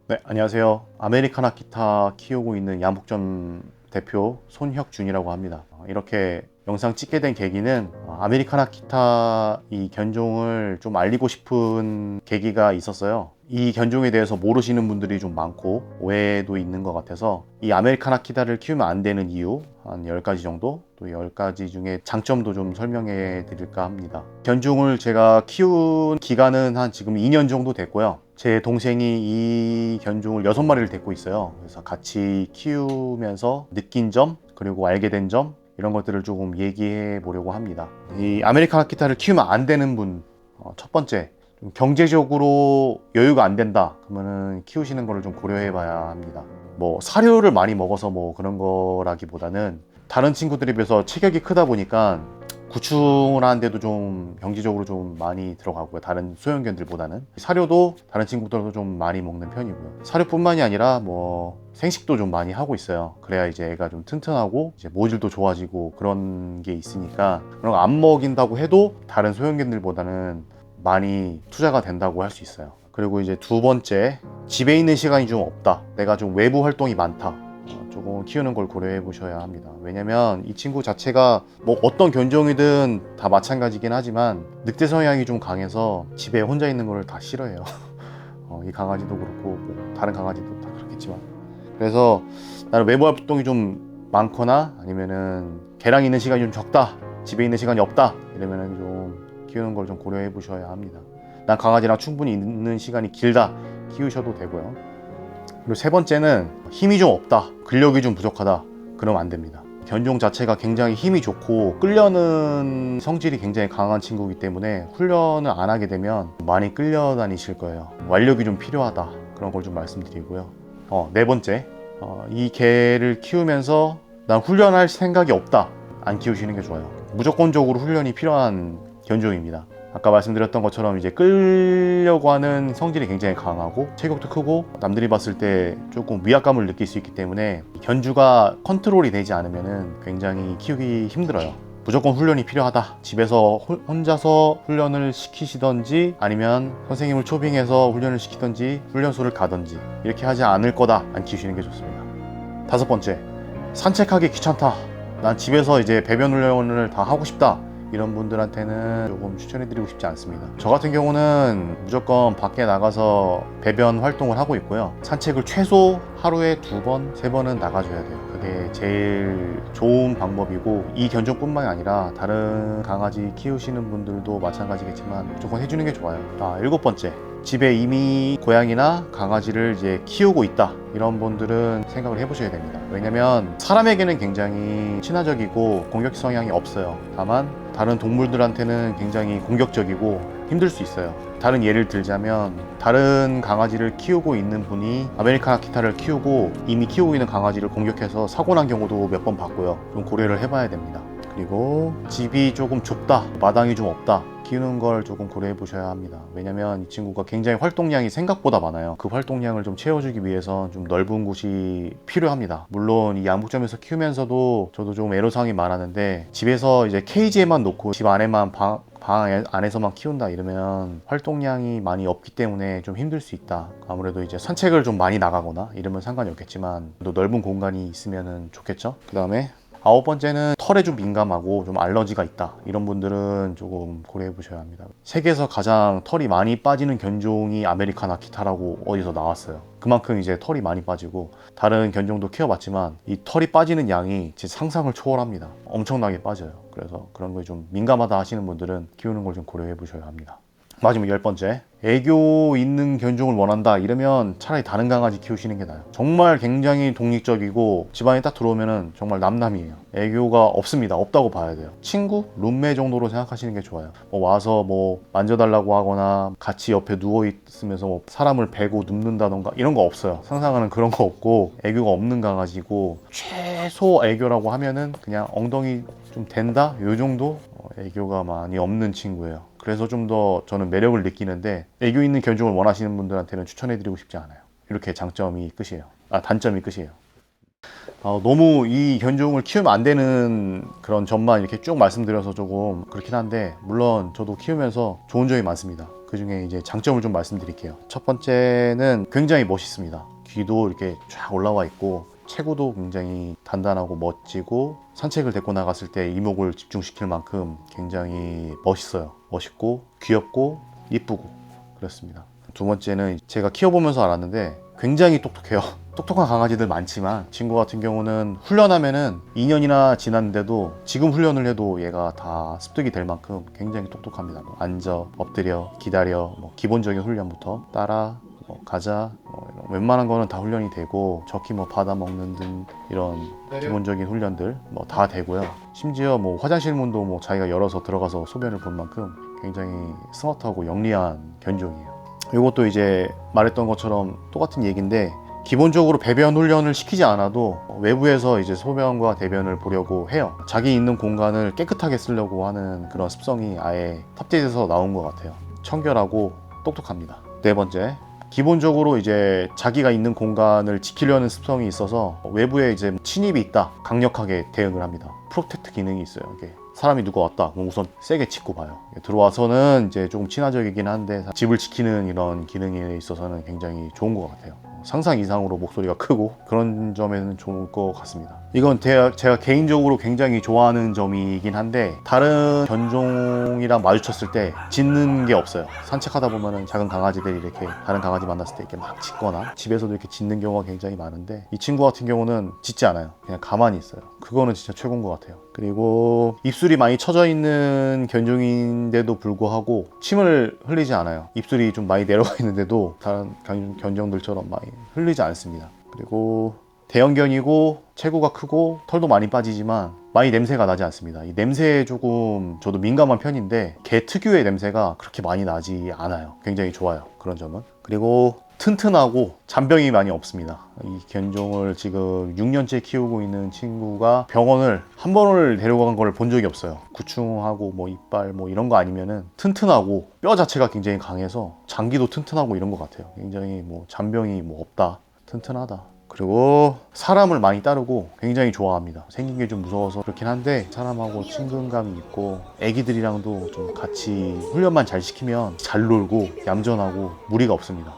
네, 안녕하세요. 아메리칸 아키타 키우고 있는 양복점 대표 손혁준이라고 합니다. 이렇게 영상 찍게 된 계기는 아메리칸 아키타 이 견종을 좀 알리고 싶은 계기가 있었어요. 이 견종에 대해서 모르시는 분들이 좀 많고 오해도 있는 것 같아서 이 아메리칸 아키타를 키우면 안 되는 이유 한 10가지 정도, 또 10가지 중에 장점도 좀 설명해 드릴까 합니다. 견종을 제가 키운 기간은 한 지금 2년 정도 됐고요. 제 동생이 이 견종을 6마리를 데리고 있어요. 그래서 같이 키우면서 느낀 점, 그리고 알게 된 점, 이런 것들을 조금 얘기해 보려고 합니다. 이 아메리칸 아키타를 키우면 안 되는 분, 첫 번째, 좀 경제적으로 여유가 안 된다 그러면은 키우시는 거를 좀 고려해 봐야 합니다. 뭐 사료를 많이 먹어서 뭐 그런 거라기보다는 다른 친구들에 비해서 체격이 크다 보니까 구충을 하는데도 좀 경제적으로 좀 많이 들어가고요. 다른 소형견들보다는 사료도 다른 친구들도 좀 많이 먹는 편이고요. 사료뿐만이 아니라 뭐 생식도 좀 많이 하고 있어요. 그래야 이제 애가 좀 튼튼하고 이제 모질도 좋아지고 그런 게 있으니까, 그런 거 안 먹인다고 해도 다른 소형견들보다는 많이 투자가 된다고 할 수 있어요. 그리고 이제 두 번째, 집에 있는 시간이 좀 없다, 내가 좀 외부 활동이 많다, 조금 키우는 걸 고려해 보셔야 합니다. 왜냐면 이 친구 자체가 뭐 어떤 견종이든 다 마찬가지긴 하지만 늑대 성향이 좀 강해서 집에 혼자 있는 걸 다 싫어해요. 이 강아지도 그렇고 뭐 다른 강아지도 다 그렇겠지만, 그래서 나는 외부 활동이 좀 많거나 아니면은 걔랑 있는 시간이 좀 적다, 집에 있는 시간이 없다 이러면은 좀 키우는 걸 좀 고려해 보셔야 합니다. 난 강아지랑 충분히 있는 시간이 길다, 키우셔도 되고요. 그리고 세 번째는 힘이 좀 없다, 근력이 좀 부족하다, 그러면 안 됩니다. 견종 자체가 굉장히 힘이 좋고 끌려는 성질이 굉장히 강한 친구이기 때문에 훈련을 안 하게 되면 많이 끌려다니실 거예요. 완력이 좀 필요하다, 그런 걸 좀 말씀드리고요. 네 번째, 이 개를 키우면서 난 훈련할 생각이 없다, 안 키우시는 게 좋아요. 무조건적으로 훈련이 필요한 견종입니다. 아까 말씀드렸던 것처럼 이제 끌려고 하는 성질이 굉장히 강하고 체격도 크고 남들이 봤을 때 조금 위압감을 느낄 수 있기 때문에 견주가 컨트롤이 되지 않으면 굉장히 키우기 힘들어요. 무조건 훈련이 필요하다, 집에서 혼자서 훈련을 시키시던지 아니면 선생님을 초빙해서 훈련을 시키던지 훈련소를 가던지 이렇게 하지 않을 거다, 안 키우시는 게 좋습니다. 다섯 번째, 산책하기 귀찮다, 난 집에서 이제 배변 훈련을 다 하고 싶다, 이런 분들한테는 조금 추천해드리고 싶지 않습니다. 저 같은 경우는 무조건 밖에 나가서 배변 활동을 하고 있고요. 산책을 최소 하루에 2번, 3번은 나가줘야 돼요. 그게 제일 좋은 방법이고, 이 견종뿐만이 아니라 다른 강아지 키우시는 분들도 마찬가지겠지만 무조건 해주는 게 좋아요. 일곱 번째, 집에 이미 고양이나 강아지를 이제 키우고 있다, 이런 분들은 생각을 해보셔야 됩니다. 왜냐면 사람에게는 굉장히 친화적이고 공격 성향이 없어요. 다만 다른 동물들한테는 굉장히 공격적이고 힘들 수 있어요. 다른 예를 들자면, 다른 강아지를 키우고 있는 분이 아메리칸 아키타를 키우고 이미 키우고 있는 강아지를 공격해서 사고 난 경우도 몇 번 봤고요. 좀 고려를 해봐야 됩니다. 그리고 집이 조금 좁다, 마당이 좀 없다, 키우는 걸 조금 고려해 보셔야 합니다. 왜냐면 이 친구가 굉장히 활동량이 생각보다 많아요. 그 활동량을 좀 채워주기 위해서 좀 넓은 곳이 필요합니다. 물론 이 양복점에서 키우면서도 저도 좀 애로사항이 많았는데, 집에서 이제 케이지에만 놓고 집 안에만 방 안에서만 키운다 이러면 활동량이 많이 없기 때문에 좀 힘들 수 있다. 아무래도 이제 산책을 좀 많이 나가거나 이러면 상관이 없겠지만 또 넓은 공간이 있으면 좋겠죠. 그 다음에 아홉 번째는 털에 좀 민감하고 좀 알러지가 있다, 이런 분들은 조금 고려해 보셔야 합니다. 세계에서 가장 털이 많이 빠지는 견종이 아메리칸 아키타라고 어디서 나왔어요. 그만큼 이제 털이 많이 빠지고, 다른 견종도 키워봤지만 이 털이 빠지는 양이 제 상상을 초월합니다. 엄청나게 빠져요. 그래서 그런 거에 좀 민감하다 하시는 분들은 키우는 걸 좀 고려해 보셔야 합니다. 마지막 10번째, 애교 있는 견종을 원한다 이러면 차라리 다른 강아지 키우시는 게 나아요. 정말 굉장히 독립적이고 집안에 딱 들어오면은 정말 남남이에요. 애교가 없습니다. 없다고 봐야 돼요. 친구? 룸메 정도로 생각하시는 게 좋아요. 와서 뭐 만져달라고 하거나 같이 옆에 누워있으면서 뭐 사람을 베고 눕는다던가 이런 거 없어요. 상상하는 그런 거 없고 애교가 없는 강아지고, 최소 애교라고 하면은 그냥 엉덩이 좀 된다? 요 정도? 애교가 많이 없는 친구예요. 그래서 좀 더 저는 매력을 느끼는데, 애교 있는 견종을 원하시는 분들한테는 추천해드리고 싶지 않아요. 이렇게 단점이 끝이에요. 너무 이 견종을 키우면 안 되는 그런 점만 이렇게 쭉 말씀드려서 조금 그렇긴 한데, 물론 저도 키우면서 좋은 점이 많습니다. 그 중에 이제 장점을 좀 말씀드릴게요. 첫 번째는 굉장히 멋있습니다. 귀도 이렇게 쫙 올라와 있고 체구도 굉장히 단단하고 멋지고 산책을 데리고 나갔을 때 이목을 집중시킬 만큼 굉장히 멋있어요. 멋있고 귀엽고 이쁘고 그렇습니다. 두 번째는 제가 키워보면서 알았는데 굉장히 똑똑해요. 똑똑한 강아지들 많지만 친구 같은 경우는 훈련하면은 2년이나 지났는데도 지금 훈련을 해도 얘가 다 습득이 될 만큼 굉장히 똑똑합니다. 뭐 앉아, 엎드려, 기다려, 뭐 기본적인 훈련부터 따라, 가자, 이런 웬만한 거는 다 훈련이 되고 저키 뭐 받아 먹는 등 이런 기본적인 훈련들 뭐 다 되고요. 심지어 뭐 화장실 문도 뭐 자기가 열어서 들어가서 소변을 볼 만큼 굉장히 스마트하고 영리한 견종이에요. 이것도 이제 말했던 것처럼 똑같은 얘기인데 기본적으로 배변 훈련을 시키지 않아도 외부에서 이제 소변과 대변을 보려고 해요. 자기 있는 공간을 깨끗하게 쓰려고 하는 그런 습성이 아예 탑재돼서 나온 것 같아요. 청결하고 똑똑합니다. 네 번째, 기본적으로 이제 자기가 있는 공간을 지키려는 습성이 있어서 외부에 이제 침입이 있다 강력하게 대응을 합니다. 프로텍트 기능이 있어요. 이게 사람이 누가 왔다 그럼 우선 세게 짚고 봐요. 들어와서는 이제 조금 친화적이긴 한데 집을 지키는 이런 기능에 있어서는 굉장히 좋은 것 같아요. 상상 이상으로 목소리가 크고 그런 점에는 좋을 것 같습니다. 이건 제가 개인적으로 굉장히 좋아하는 점이긴 한데 다른 견종이랑 마주쳤을 때 짖는 게 없어요. 산책하다 보면은 작은 강아지들이 이렇게 다른 강아지 만났을 때 이렇게 막 짖거나 집에서도 이렇게 짖는 경우가 굉장히 많은데 이 친구 같은 경우는 짖지 않아요. 그냥 가만히 있어요. 그거는 진짜 최고인 것 같아요. 그리고 입술이 많이 처져 있는 견종인데도 불구하고 침을 흘리지 않아요. 입술이 좀 많이 내려가 있는데도 다른 견종들처럼 많이 흘리지 않습니다. 그리고 대형견이고 체구가 크고 털도 많이 빠지지만 많이 냄새가 나지 않습니다. 이 냄새에 조금 저도 민감한 편인데 개 특유의 냄새가 그렇게 많이 나지 않아요. 굉장히 좋아요. 그런 점은. 그리고 튼튼하고 잔병이 많이 없습니다. 이 견종을 지금 6년째 키우고 있는 친구가 병원을 한 번을 데려간 걸 본 적이 없어요. 구충하고 뭐 이빨 뭐 이런 거 아니면은 튼튼하고 뼈 자체가 굉장히 강해서 장기도 튼튼하고 이런 것 같아요. 굉장히 뭐 잔병이 뭐 없다. 튼튼하다. 그리고 사람을 많이 따르고 굉장히 좋아합니다. 생긴 게 좀 무서워서 그렇긴 한데 사람하고 친근감이 있고 애기들이랑도 좀 같이 훈련만 잘 시키면 잘 놀고 얌전하고 무리가 없습니다.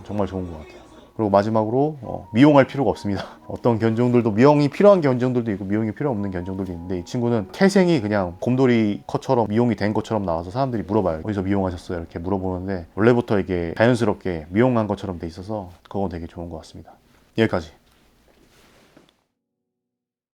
정말 좋은 것 같아요. 그리고 마지막으로 미용할 필요가 없습니다. 어떤 견종들도 미용이 필요한 견종들도 있고 미용이 필요 없는 견종들도 있는데 이 친구는 태생이 그냥 곰돌이 컷처럼 미용이 된 것처럼 나와서 사람들이 물어봐요. 어디서 미용하셨어요? 이렇게 물어보는데 원래부터 이게 자연스럽게 미용한 것처럼 돼 있어서 그건 되게 좋은 것 같습니다. 여기까지.